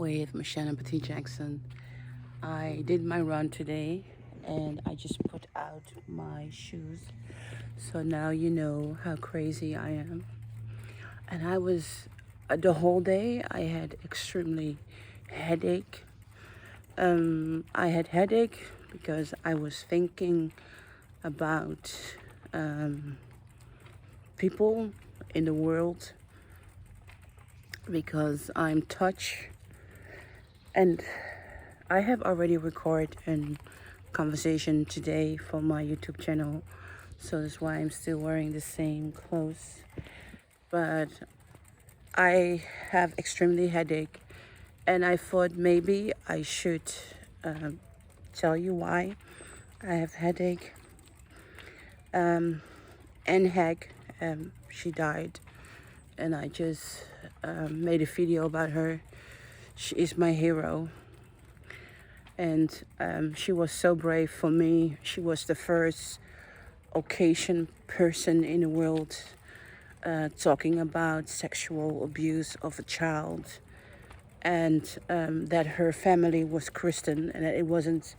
with Mocienne Petit Jackson. I did my run today and I just put out my shoes. So now you know how crazy I am. And I was, the whole day, I had extremely headache. I had headache because I was thinking about people in the world because I'm touched and I have already recorded a conversation today for my YouTube channel, so that's why I'm still wearing the same clothes. But I have extremely headache, and I thought maybe I should tell you why I have headache. And Hague, she died, and I just made a video about her. She is my hero. And she was so brave for me. She was the first Caucasian person in the world talking about sexual abuse of a child, and that her family was Christian and that it wasn't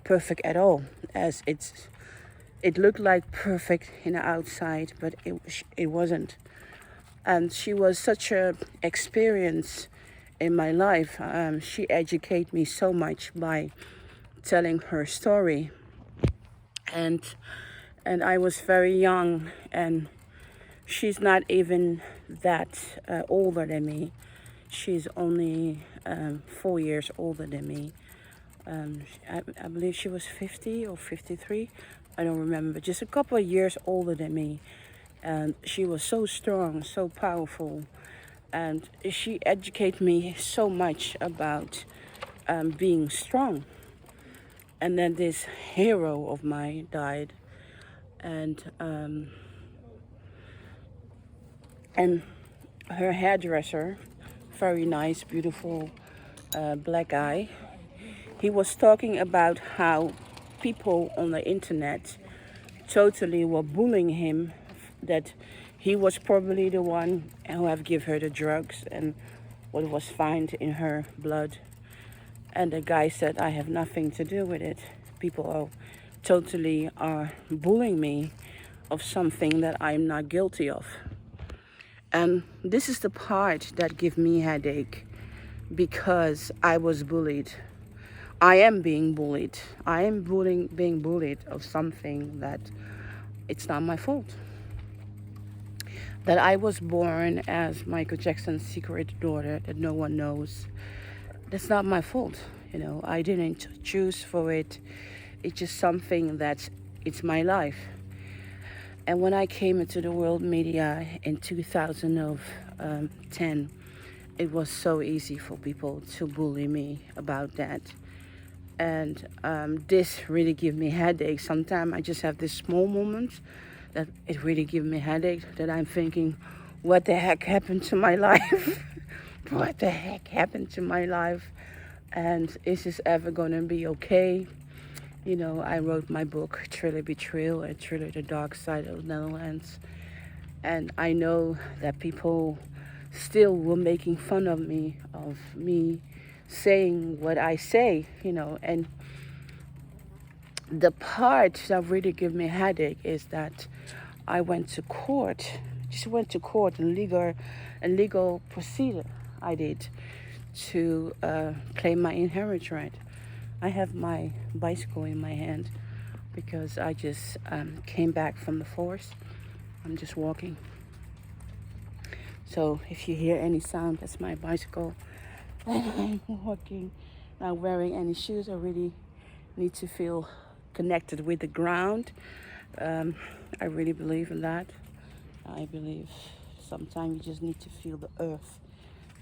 perfect at all, as it looked like perfect in the outside, but it wasn't. And she was such a experience in my life. She educated me so much by telling her story, and I was very young, and she's not even that older than me. She's only 4 years older than me. I believe she was 50 or 53. I don't remember. Just a couple of years older than me. And she was so strong, so powerful. And she educated me so much about being strong. And then this hero of mine died. And her hairdresser, very nice, beautiful black guy, he was talking about how people on the internet totally were bullying him, that he was probably the one who have give her the drugs and what was found in her blood. And the guy said, I have nothing to do with it. People totally are bullying me of something that I'm not guilty of. And this is the part that give me headache, because I was bullied. I am being bullied. I am being bullied of something that it's not my fault. That I was born as Michael Jackson's secret daughter that no one knows. That's not my fault. I didn't choose for it. It's just something it's my life. And when I came into the world media in 2010, it was so easy for people to bully me about that. And this really give me headache. Sometimes I just have this small moment that it really gives me headache, that I'm thinking, what the heck happened to my life? What the heck happened to my life? And is this ever going to be okay? I wrote my book, Thriller Betrayal, and Thriller The Dark Side of the Netherlands. And I know that people still were making fun of me saying what I say, and the part that really gave me a headache is that I went to court, a legal procedure I did to claim my inheritance right. I have my bicycle in my hand because I just came back from the forest. I'm just walking. So if you hear any sound, that's my bicycle. I'm walking, not wearing any shoes. I really need to feel connected with the ground. I really believe in that. I believe sometimes you just need to feel the earth.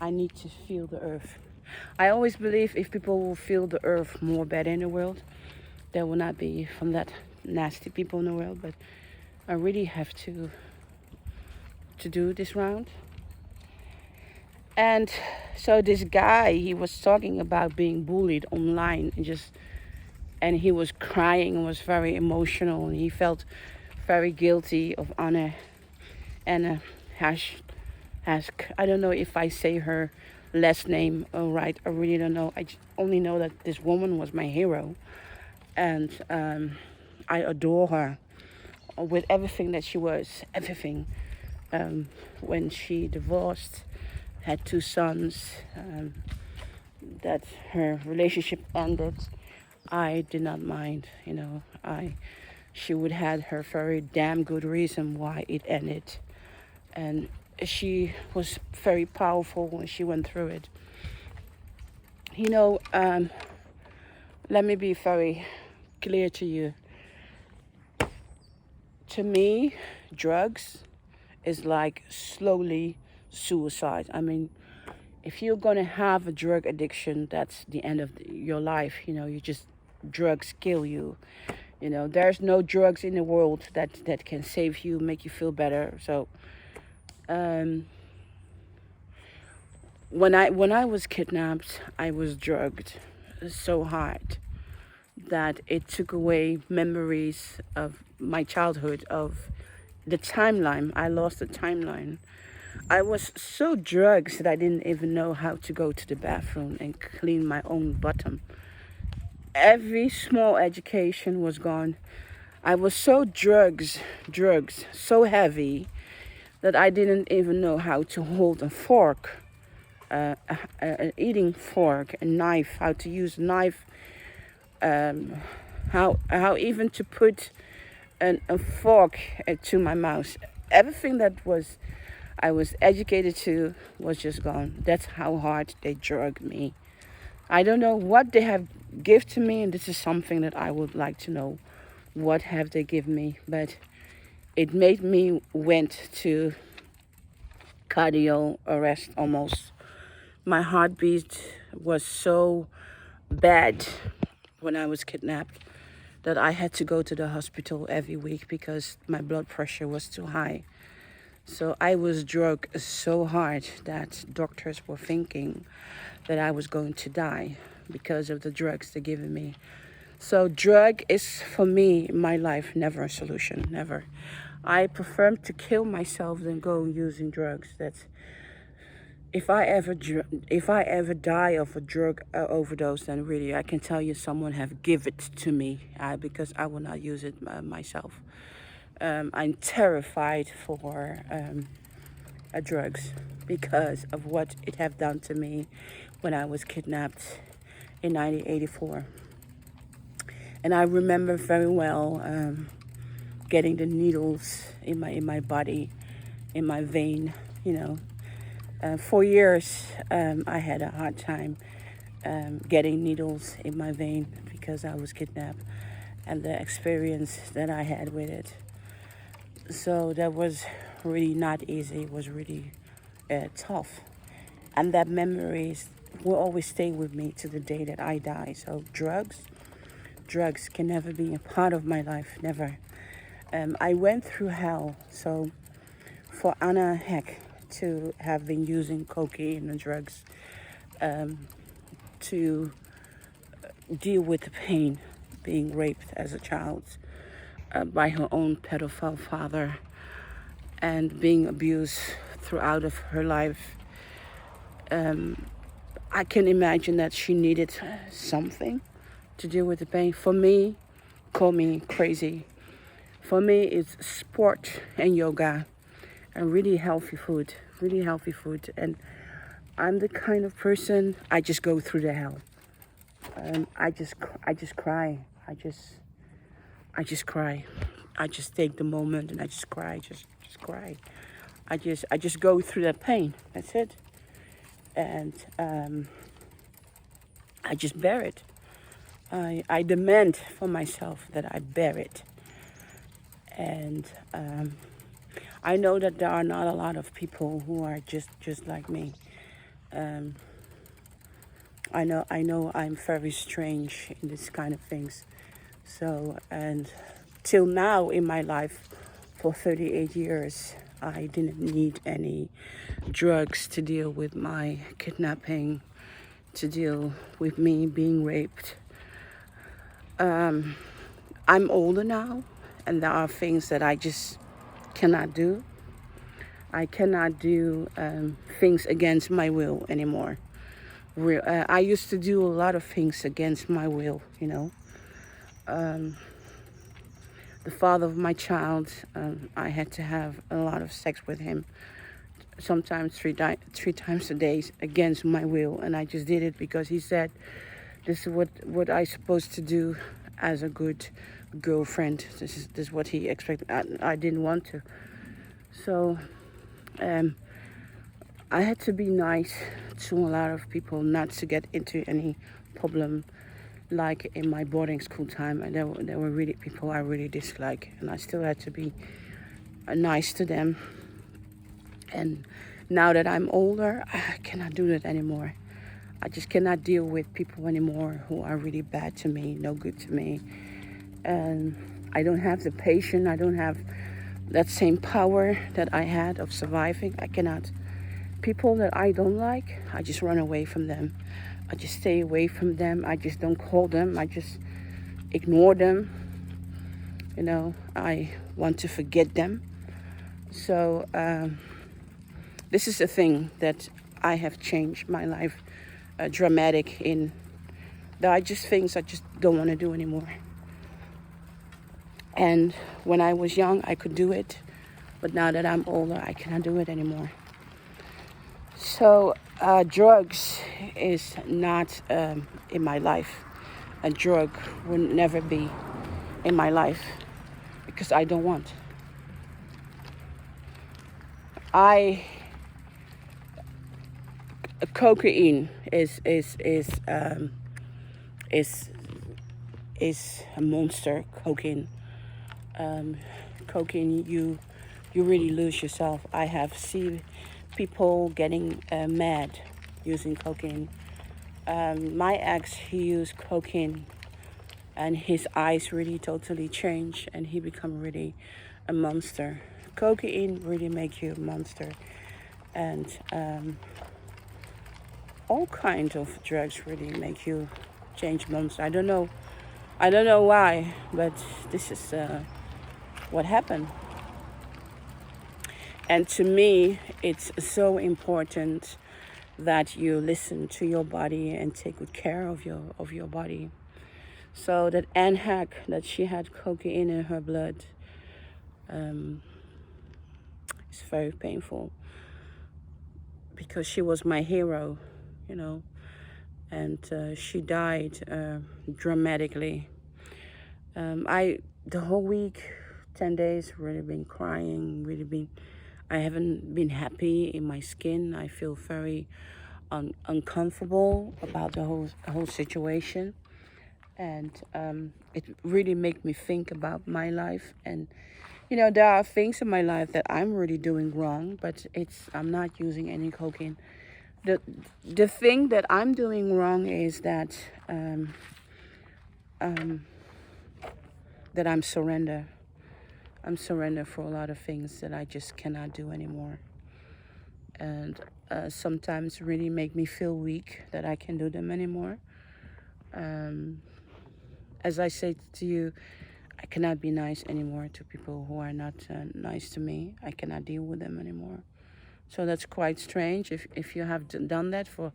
I need to feel the earth. I always believe if people will feel the earth more better in the world, there will not be from that nasty people in the world. But I really have to do this round. And so this guy, he was talking about being bullied online, and he was crying and was very emotional, and he felt very guilty of Anna. And I don't know if I say her last name right. I really don't know. Only know that this woman was my hero, and I adore her with everything that she was, everything. When she divorced, had two sons, that her relationship ended, I did not mind. She would have her very damn good reason why it ended, and she was very powerful when she went through it. Let me be very clear to you. To me, drugs is like slowly suicide. I mean, if you're gonna have a drug addiction, that's the end of your life. You just, drugs kill you. There's no drugs in the world that can save you, make you feel better. So, when I was kidnapped, I was drugged so hard that it took away memories of my childhood, of the timeline. I lost the timeline. I was so drugged that I didn't even know how to go to the bathroom and clean my own bottom. Every small education was gone. I was so drugs, so heavy that I didn't even know how to hold a fork, an eating fork, a knife, how to use a knife, how even to put a fork to my mouth. Everything that I was educated to was just gone. That's how hard they drugged me. I don't know what they have give to me, and this is something that I would like to know. What have they given me? But it made me went to cardio arrest almost. My heartbeat was so bad when I was kidnapped that I had to go to the hospital every week because my blood pressure was too high. So I was drugged so hard that doctors were thinking that I was going to die because of the drugs they're giving me. So drug is, for me, in my life, never a solution, never. I prefer to kill myself than go using drugs. That's, if I ever die of a drug overdose, then really I can tell you someone have give it to me, because I will not use it myself. I'm terrified for drugs because of what it have done to me when I was kidnapped in 1984. And I remember very well getting the needles in my body, in my vein. 4 years I had a hard time getting needles in my vein because I was kidnapped, and the experience that I had with it. So that was really not easy. It was really tough. And that memories will always stay with me to the day that I die. So drugs can never be a part of my life, never. I went through hell. So for Anna Hague to have been using cocaine and drugs to deal with the pain, being raped as a child by her own pedophile father, and being abused throughout of her life, I can imagine that she needed something to deal with the pain. For me, call me crazy. For me, it's sport and yoga and really healthy food. And I'm the kind of person, I just go through the hell. I just cry. I just cry. I just take the moment and I just cry. Just cry. I just go through that pain. That's it. And I just bear it. I demand for myself that I bear it. And I know that there are not a lot of people who are just like me. I know I'm very strange in this kind of things. So, and till now in my life, for 38 years, I didn't need any drugs to deal with my kidnapping, to deal with me being raped. I'm older now, and there are things that I just cannot do. I cannot do things against my will anymore. I used to do a lot of things against my will, you know. Um, the father of my child, I had to have a lot of sex with him, sometimes three times a day against my will. And I just did it because he said, this is what I supposed to do as a good girlfriend. This is what he expected. I didn't want to. So I had to be nice to a lot of people, not to get into any problem. Like in my boarding school time, and there were really people I really dislike, and I still had to be nice to them. And now that I'm older, I cannot do that anymore. I just cannot deal with people anymore who are really bad to me, no good to me. And I don't have the patience, I don't have that same power that I had of surviving. I cannot. People that I don't like, I just run away from them. I just stay away from them. I just don't call them. I just ignore them. You know, I want to forget them. So this is a thing that I have changed my life dramatic in. There are just things I just don't want to do anymore. And when I was young, I could do it. But now that I'm older, I cannot do it anymore. So drugs is not in my life. A drug will never be in my life because I don't want. Cocaine is a monster. Cocaine, cocaine. You really lose yourself. I have seen people getting mad using cocaine. My ex, he used cocaine, and his eyes really totally changed, and he become really a monster. Cocaine really makes you a monster, and all kinds of drugs really make you change monster. I don't know why, but this is what happened. And to me, it's so important that you listen to your body and take good care of your body. So that Anne Hague, that she had cocaine in her blood, it's very painful because she was my hero, you know, and she died dramatically. The whole week, 10 days, really been crying, I haven't been happy in my skin. I feel very uncomfortable about the whole situation. And it really made me think about my life. And, you know, there are things in my life that I'm really doing wrong, but I'm not using any cocaine. The thing that I'm doing wrong is that that I'm surrender. I'm surrender for a lot of things that I just cannot do anymore. And sometimes really make me feel weak that I can't do them anymore. As I say to you, I cannot be nice anymore to people who are not nice to me. I cannot deal with them anymore. So that's quite strange if you have done that for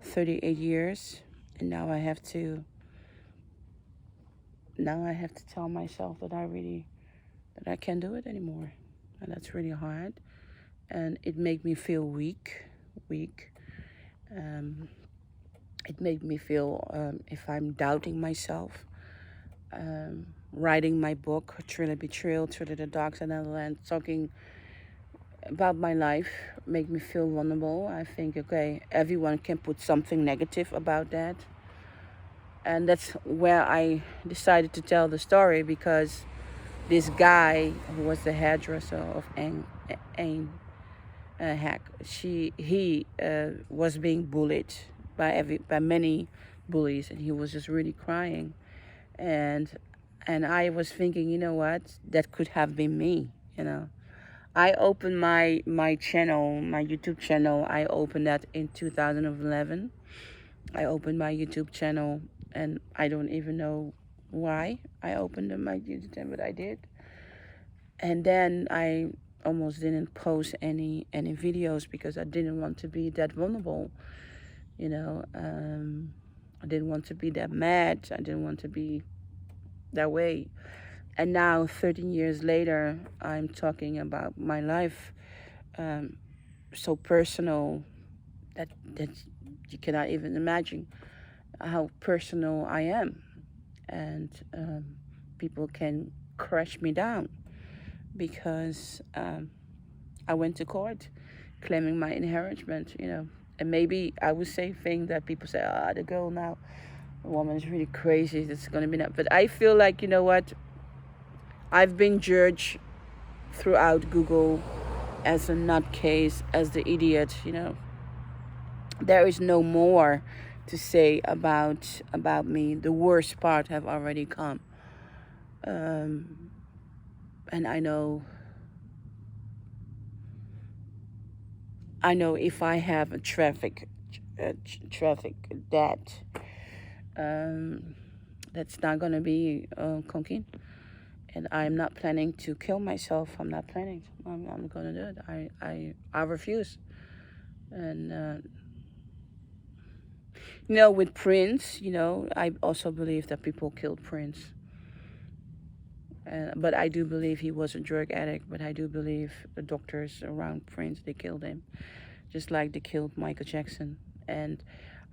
38 years, and now I have to tell myself that I can't do it anymore. And that's really hard. And it made me feel weak. It made me feel if I'm doubting myself. Writing my book, Truly Betrayal, Truly the Dogs and Netherlands, talking about my life, make me feel vulnerable. I think, okay, everyone can put something negative about that. And that's where I decided to tell the story, because this guy who was the hairdresser of Anne Hague, he was being bullied by many bullies, and he was just really crying. And I was thinking, you know what, that could have been me, you know. I opened my channel, my YouTube channel. I opened that in 2011. I opened my YouTube channel, and I don't even know why I opened my YouTube channel, but I did. And then I almost didn't post any videos because I didn't want to be that vulnerable. You know, I didn't want to be that mad. I didn't want to be that way. And now, 13 years later, I'm talking about my life, um, so personal that you cannot even imagine how personal I am. And people can crush me down because I went to court claiming my inheritance, you know. And maybe I would say things that people say, ah, the girl now, the woman is really crazy. That's going to be not. But I feel like, you know what? I've been judged throughout Google as a nutcase, as the idiot, you know. There is no more to say about me. The worst part have already come. Um, and I know if I have a traffic debt, um, that's not gonna be cocaine, and I'm not planning to kill myself. I'm not planning. I'm gonna do it. I refuse. And you know, with Prince, you know, I also believe that people killed Prince. But I do believe he was a drug addict. But I do believe the doctors around Prince, they killed him, just like they killed Michael Jackson. And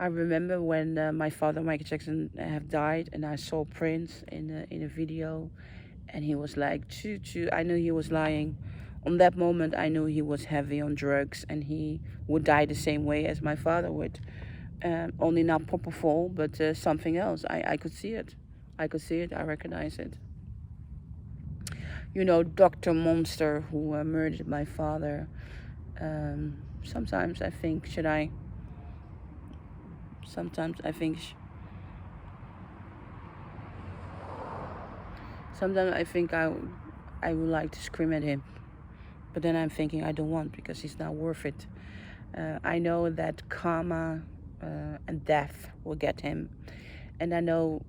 I remember when my father, Michael Jackson, have died, and I saw Prince in a video, and he was like, choo choo. I knew he was lying. On that moment, I knew he was heavy on drugs, and he would die the same way as my father would. Only not propofol, but something else. I could see it. I could see it. I recognize it. You know, Dr. Monster, who murdered my father. Sometimes I think, should I? Sometimes I think, sometimes I think I would like to scream at him. But then I'm thinking I don't want, because he's not worth it. I know that karma and death will get him. And I know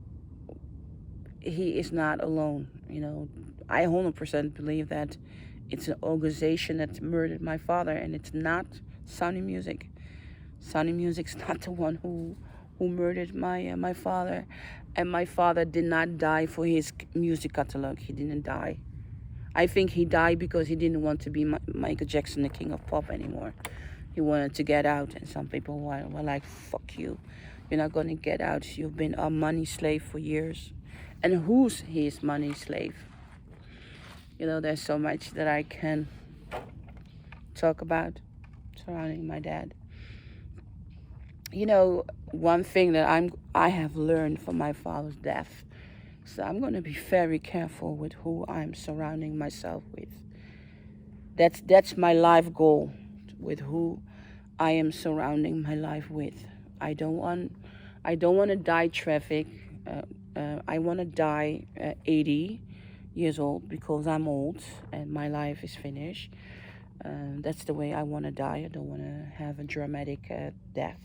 he is not alone. You know, I 100% believe that it's an organization that murdered my father, and it's not Sound Music. Sound Music's not the one who murdered my father. And my father did not die for his music catalog. He didn't die. I think he died because he didn't want to be Michael Jackson, the king of pop, anymore. He wanted to get out, and some people were like, fuck you. You're not going to get out. You've been a money slave for years. And who's his money slave? You know, there's so much that I can talk about surrounding my dad. You know, one thing that I have learned from my father's death, so I'm going to be very careful with who I'm surrounding myself with. That's my life goal, with who I am surrounding my life with. I don't want to die traffic. I want to die 80 years old, because I'm old and my life is finished. That's the way I want to die. I don't want to have a dramatic death.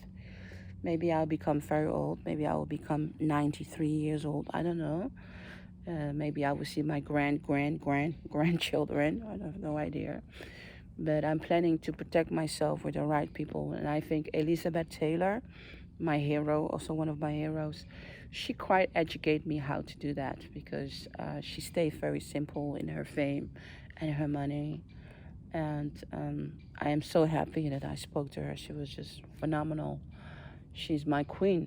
Maybe I'll become very old. Maybe I will become 93 years old. I don't know. Maybe I will see my grandchildren. I have no idea. But I'm planning to protect myself with the right people. And I think Elizabeth Taylor, my hero, also one of my heroes, she quite educated me how to do that, because she stayed very simple in her fame and her money. And I am so happy that I spoke to her. She was just phenomenal. She's my queen.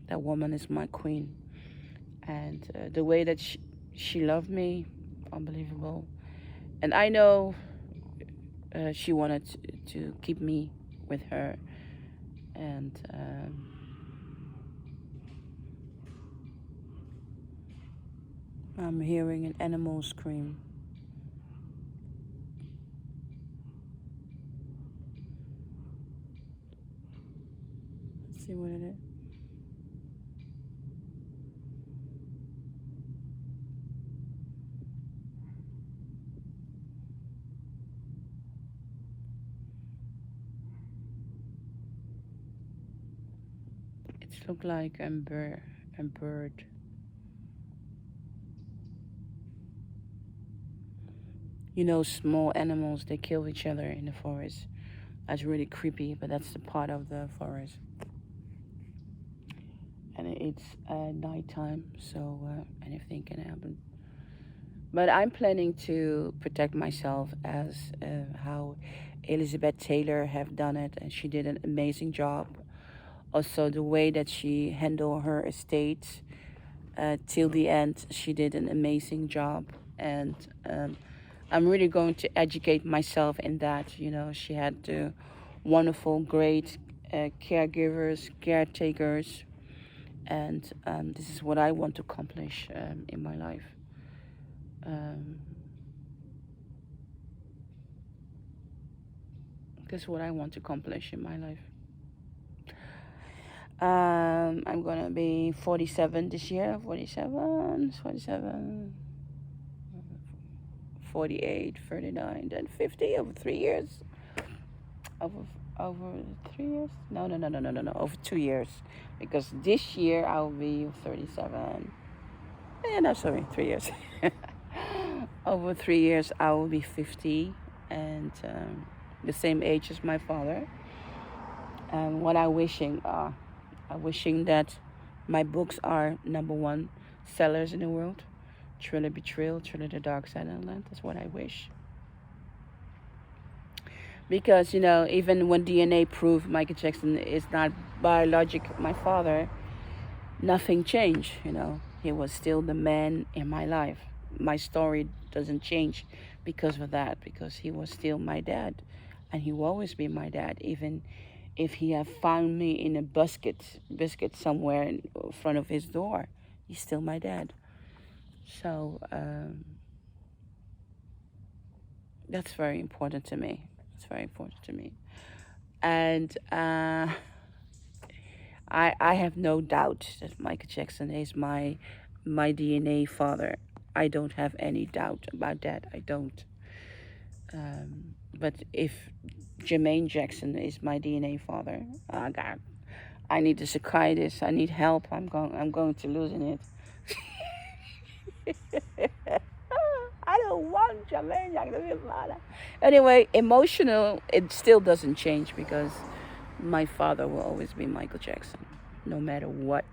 That woman is my queen. And the way that she loved me, unbelievable. And I know she wanted to keep me with her. And I'm hearing an animal scream. Let's see what it is. It looks like a bird. You know, small animals, they kill each other in the forest. That's really creepy, but that's the part of the forest. it's nighttime, so anything can happen. But I'm planning to protect myself as how Elizabeth Taylor have done it, and she did an amazing job. Also, the way that she handled her estate till the end, she did an amazing job. And I'm really going to educate myself in that. You know, she had wonderful, great caregivers, caretakers, and this is what I want to accomplish in my life. This is what I want to accomplish in my life. I'm gonna be 47 this year. 47, 48, 39, then 50 over 3 years. Over 3 years? No. Over 2 years, because this year I will be 37. No, sorry, 3 years. Over 3 years I will be 50, and the same age as my father. And what I'm wishing that my books are #1 sellers in the world. Thriller, Betrayal, Thriller, The Dark Side of the Land. That's what I wish. Because, you know, even when DNA proved Michael Jackson is not biologic my father, nothing changed, you know. He was still the man in my life. My story doesn't change because of that, because he was still my dad. And he will always be my dad, even if he had found me in a biscuit somewhere in front of his door. He's still my dad. So that's very important to me. It's very important to me. And I have no doubt that Michael Jackson is my DNA father. I don't have any doubt about that. I don't. But if Jermaine Jackson is my DNA father, oh God, I need a psychiatrist. I need help. I'm going to losing it. I don't want Jermaine Jackson to be a father. Anyway, emotional, it still doesn't change, because my father will always be Michael Jackson, no matter what.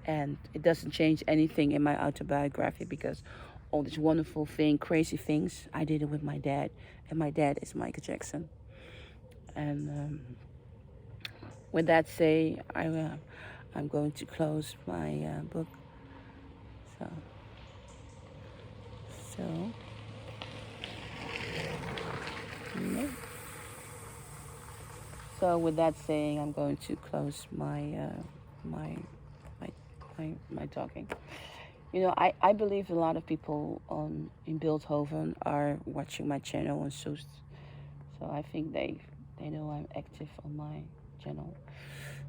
And it doesn't change anything in my autobiography, because all these wonderful things, crazy things, I did it with my dad. And my dad is Michael Jackson. And with that say, I'm going to close my book. So yeah. So with that saying, I'm going to close my my talking. You know, I believe a lot of people in Beeldhoven are watching my channel on Soest. So I think they know I'm active on my channel.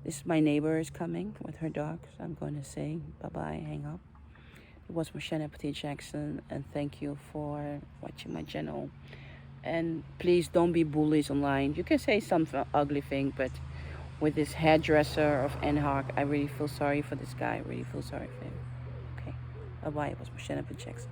This is my neighbor is coming with her dog. So I'm going to say bye-bye, hang up. It was Mocienne Petit Jackson, and thank you for watching my channel. And please don't be bullies online. You can say some ugly thing, but with this hairdresser of Hague, I really feel sorry for this guy. I really feel sorry for him. Okay, bye-bye. It was Mocienne Petit Jackson.